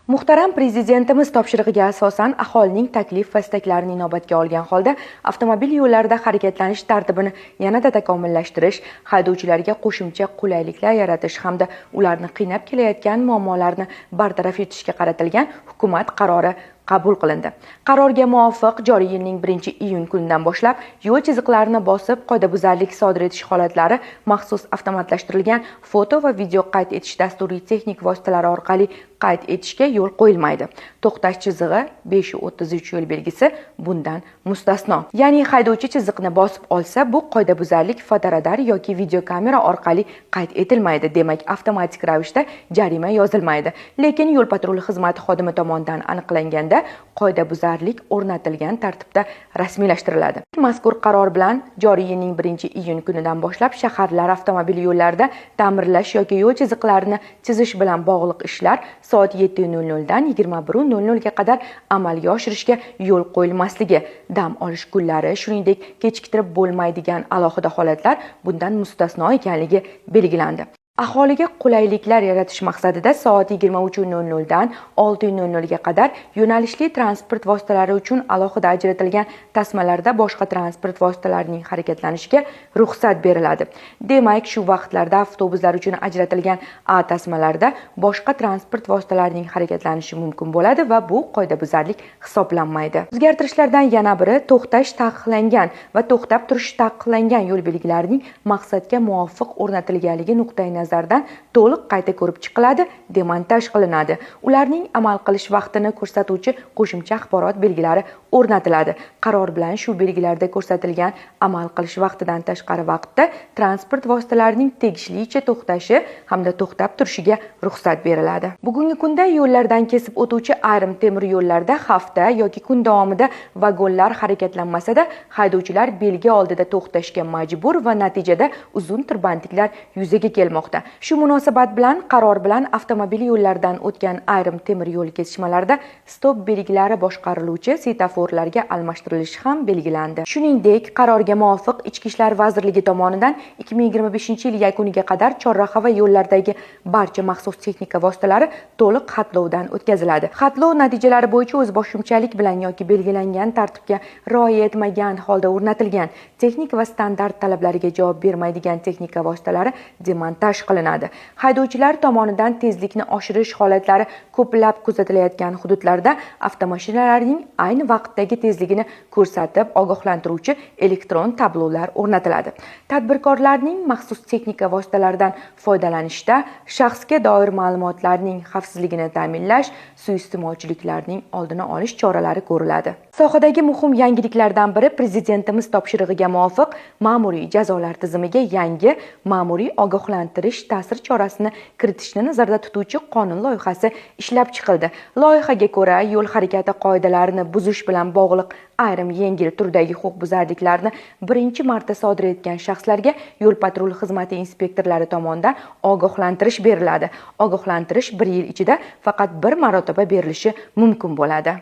Muhtaram Prezidentimiz topshirig'iga asosan aholining taklif va istaklarini inobatga olgan holda avtomobil yo'llarida harakatlanish tartibini yanada takomillashtirish, haydovchilarga qo'shimcha qulayliklar yaratish hamda ularni qiynab kelayotgan muammolarni bartaraf etishga qaratilgan hukumat qarori qabul qilindi. Qarorga muvofiq joriy yilning 1-iyun kunidan boshlab yo'l chiziqlarini bosib, qoidabuzarlik sodir etish holatlari maxsus avtomatlashtirilgan foto va video qayd etish dasturiy texnik vositalari orqali qayd etishga yo'l qo'yilmaydi. To'xtash chizig'i 533 yo'l belgisi bundan mustasno. Ya'ni haydovchi chiziqni bosib olsa, bu qoidabuzarlik fotoradar yoki videokamera orqali qayd etilmaydi. Demak, avtomatik ravishda jarima yozilmaydi. Lekin yo'l patruli xizmati xodimi tomonidan aniqlanganda qoidabuzarlik o'rnatilgan tartibda rasmiylashtiriladi. Mazkur qaror bilan joriy yilning 1-iyun kunidan boshlab shaharlar avtomobil yo'llarida ta'mirlash yoki yo'l chiziqlarini chizish bilan bog'liq ishlar soat 7:00 dan 21:00 ga qadar amalga oshirishga yo'l qo'yilmasligi, dam olish kunlari, shuningdek kechiktirib bo'lmaydigan alohida holatlar bundan mustasno ekanligi belgilandi. Aholiga qulayliklar yaratish maqsadida soat 23:00 dan 6:00 ga qadar yo'nalishli transport vositalari uchun alohida ajratilgan tasmalarda boshqa transport vositalarining harakatlanishiga ruxsat beriladi. Demak, shu vaqtlarda avtobuslar uchun ajratilgan A tasmalarda boshqa transport vositalarining harakatlanishi mumkin bo'ladi va bu qoidabuzarlik hisoblanmaydi. O'zgartirishlardan yana biri to'xtash taqiqlangan va to'xtab turish taqiqlangan yo'l belgilarining maqsadga muvofiq o'rnatilganligi nuqtai nazardan to'liq qayta ko'rib chiqiladi, demontaj qilinadi. Ularning amal qilish vaqtini ko'rsatuvchi qo'shimcha axborot belgilari o'rnatiladi. Qaror bilan shu belgilarda ko'rsatilgan amal qilish vaqtidan tashqari vaqtda transport vositalarining tegishlicha to'xtashi hamda to'xtab turishiga ruxsat beriladi. Bugungi kunda yo'llardan kesib o'tuvchi ayrim temir yo'llarda hafta yoki kun davomida vagonlar harakatlanmasa-da, haydovchilar belgi oldida to'xtashga majbur va natijada uzun tirbandliklar yuzaga kelmoqda. Shu munosabat bilan qaror bilan avtomobil yo'llaridan o'tgan ayrim temir yo'l kesishmalarida stop belgilari boshqariluvchi svetoforlarga almashtirilishi ham belgilandi. Shuningdek, qarorga muvofiq Ichki ishlar vazirligi tomonidan 2025-yil yakuniga qadar chorraha va yo'llardagi barcha maxsus texnika vositalari to'liq xatlovdan o'tkaziladi. Xatlov natijalari bo'yicha o'zboshimchalik bilan yoki belgilangan tartibga rioya etmagan holda o'rnatilgan texnik va standart talablariga javob bermaydigan texnika vositalari demontaj qilinadi. Haydovchilar tomonidan tezlikni oshirish holatlari ko'plab kuzatilayotgan hududlarda avtomashinalarning ayni vaqtdagi tezligini ko'rsatib ogohlantiruvchi elektron tablolar o'rnatiladi. Tadbirkorlarning maxsus texnika vositalaridan foydalanishda shaxsga doir ma'lumotlarning xavfsizligini ta'minlash, suiiste'molchiliklarning oldini olish choralari ko'riladi. Sohadagi muhim yangiliklardan biri Prezidentimiz topshirig'iga muvofiq ma'muriy jazolar tizimiga yangi ma'muriy ogohlantirish ta'sir chorasini kiritishni nazarda tutuvchi qonun loyihasi ishlab chiqildi. Loyihaga ko'ra, yo'l harakati qoidalarini buzish bilan bog'liq ayrim yengil turdagi huquqbuzarliklarni birinchi marta sodir etgan shaxslarga yo'l patruli xizmati inspektorlari tomonidan ogohlantirish beriladi. Ogohlantirish 1 yil ichida faqat bir marotaba berilishi mumkin bo'ladi.